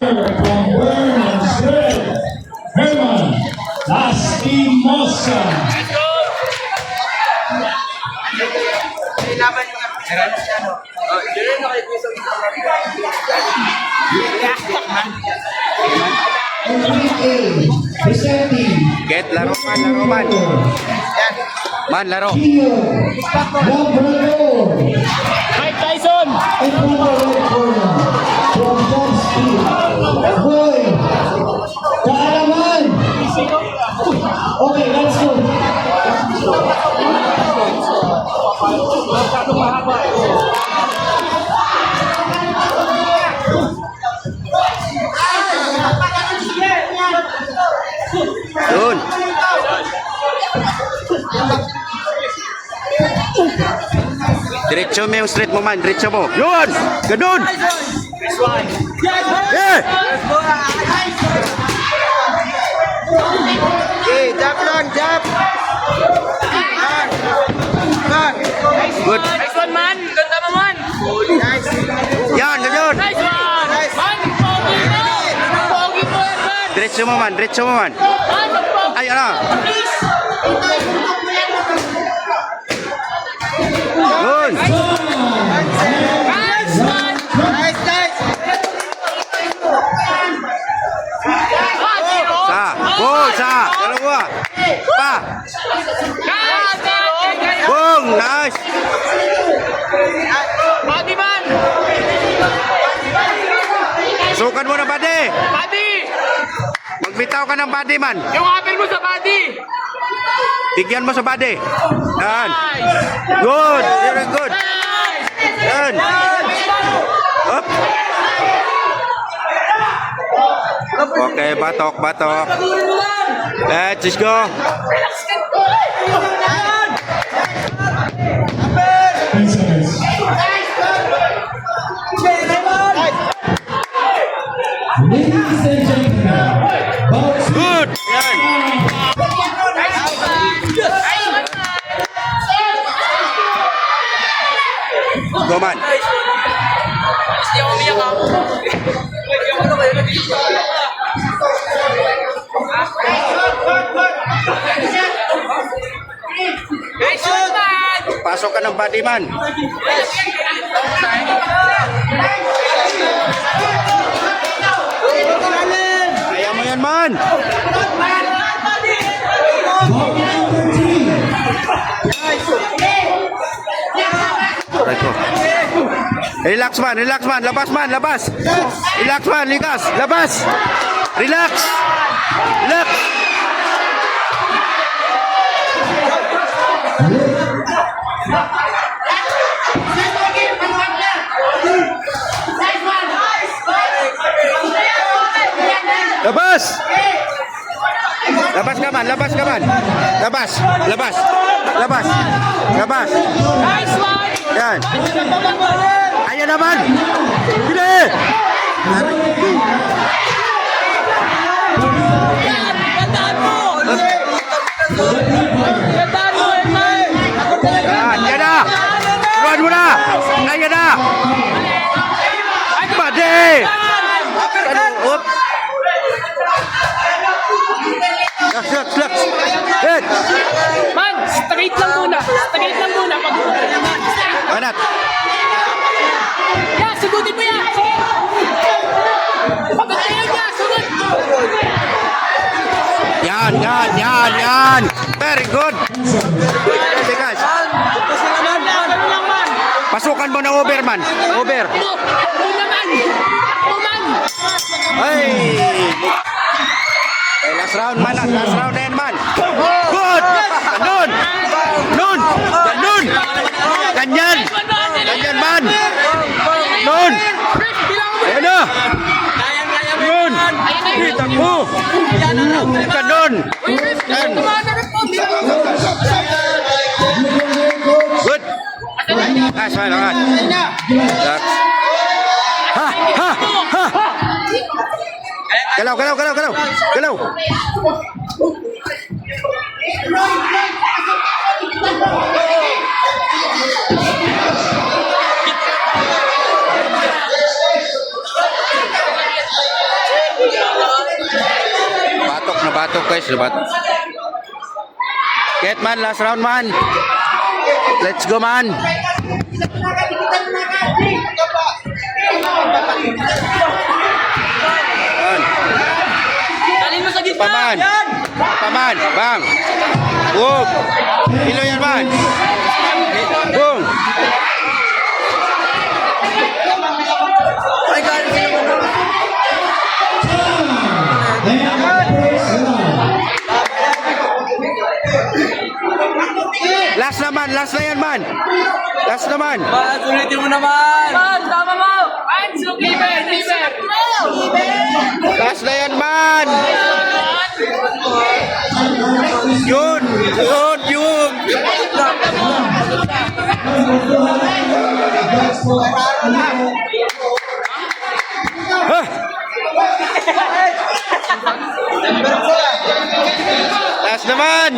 From Burn Straight, Herman Lastimosa. Get laro man. Man, laro. Mike Tyson! Okay, let's go. Doon. Diretso mo yung straight mo man. Diretso mo. Yun! Ganun! Yeah! Okay, jump lang, jump. Good. Nice one, man! Ganda mo, man! Nice. Yan, ganun! Nice one! Man, pogi mo! Pogi mo yan, man! Diretso mo man. Diretso mo man. Man, pogi! Ay, ano? Good! Nice one! Nice, nice. Sa. Boom! Sa. Dalawa. Pa. Boom! Nice! Pogi, man! Sukan mo na body. Body! Magbitaw ka ng body man. Yung apel mo sa body! Bigyan mo sa body. Yan. Nice! Good. Very good. Nice! Yan. Up. Okay, batok. Let's go. Ladies and gentlemen, boxing Good. Yan. Go man. Pasok ka ng body man. Kaya mo yan man. Right ko. Relax man. Labas man. Relax man. Ligas. Labas. Relax. Labas. Labas ka man. Labas. Nice one! Yan. Ayan naman. Hindi. Gandaan mo! Gandaan mo, Herman! Yan na. Turuan mo na. Ayan na. Bade. Up. Relax. Good. Man, straight lang muna. Manat. Yeah, sugutin mo yan. Sige. Pagkatayan niya, sugod. Yan. Very good. Okay, guys. Ganun lang, man. Pasukan mo na over man. Over. Ako naman. Ay. Okay, last round man. Last round na yan man. Good. Ganun. Ganyan man. Ganun. Ayan na. Yun. Kita mo. Ganun. Yan. Good. Nice one. Relax. Ha. Galaw. nabatok guys, nabatok. Get man, last round man. Let's go man. Yan. Galing mo sa gitna. Paman. Paman, bang. Boom. Ilo yan man. Boom. Last naman, last na yan man. Last naman. Sulitin mo naman. Man, tama mo. Man, sulitin. Last na yan man. Yun. Yun, yun. Huh? Last naman.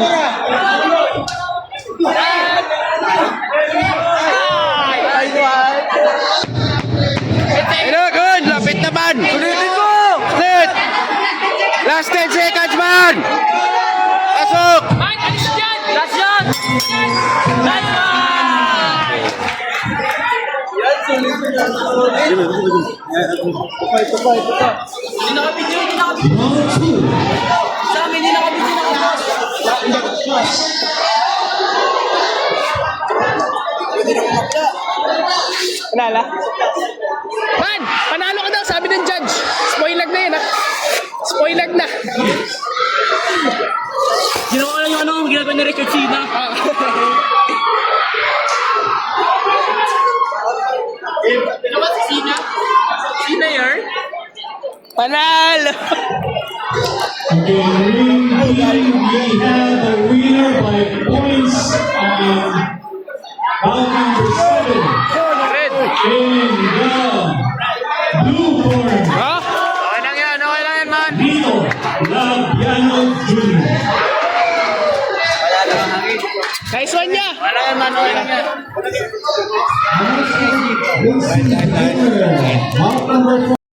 Ayun, good. Lapit naman. Sulitin mo. Sulit. Last 10 seconds man. Pasok. Man, alis dyan. Last shot. Last Round 2. Sa amin, hindi nakabiti na kapos. Wala. Man, panalo ka daw, sabi ng judge. Spoilag na yun, ha? Spoilag na. Ginawa lang yung ginagawa ni Richard Sina. Ginawa si Sina? Sina yun? Panalo! Okay, ring B, we have a winner by points on bout number 7 Red! in the blue corner. Ha? Okay lang yan, man. Dino Labiano Jr. Nice one niya! Wala yan, man. Okay lang yan. Bout number 4.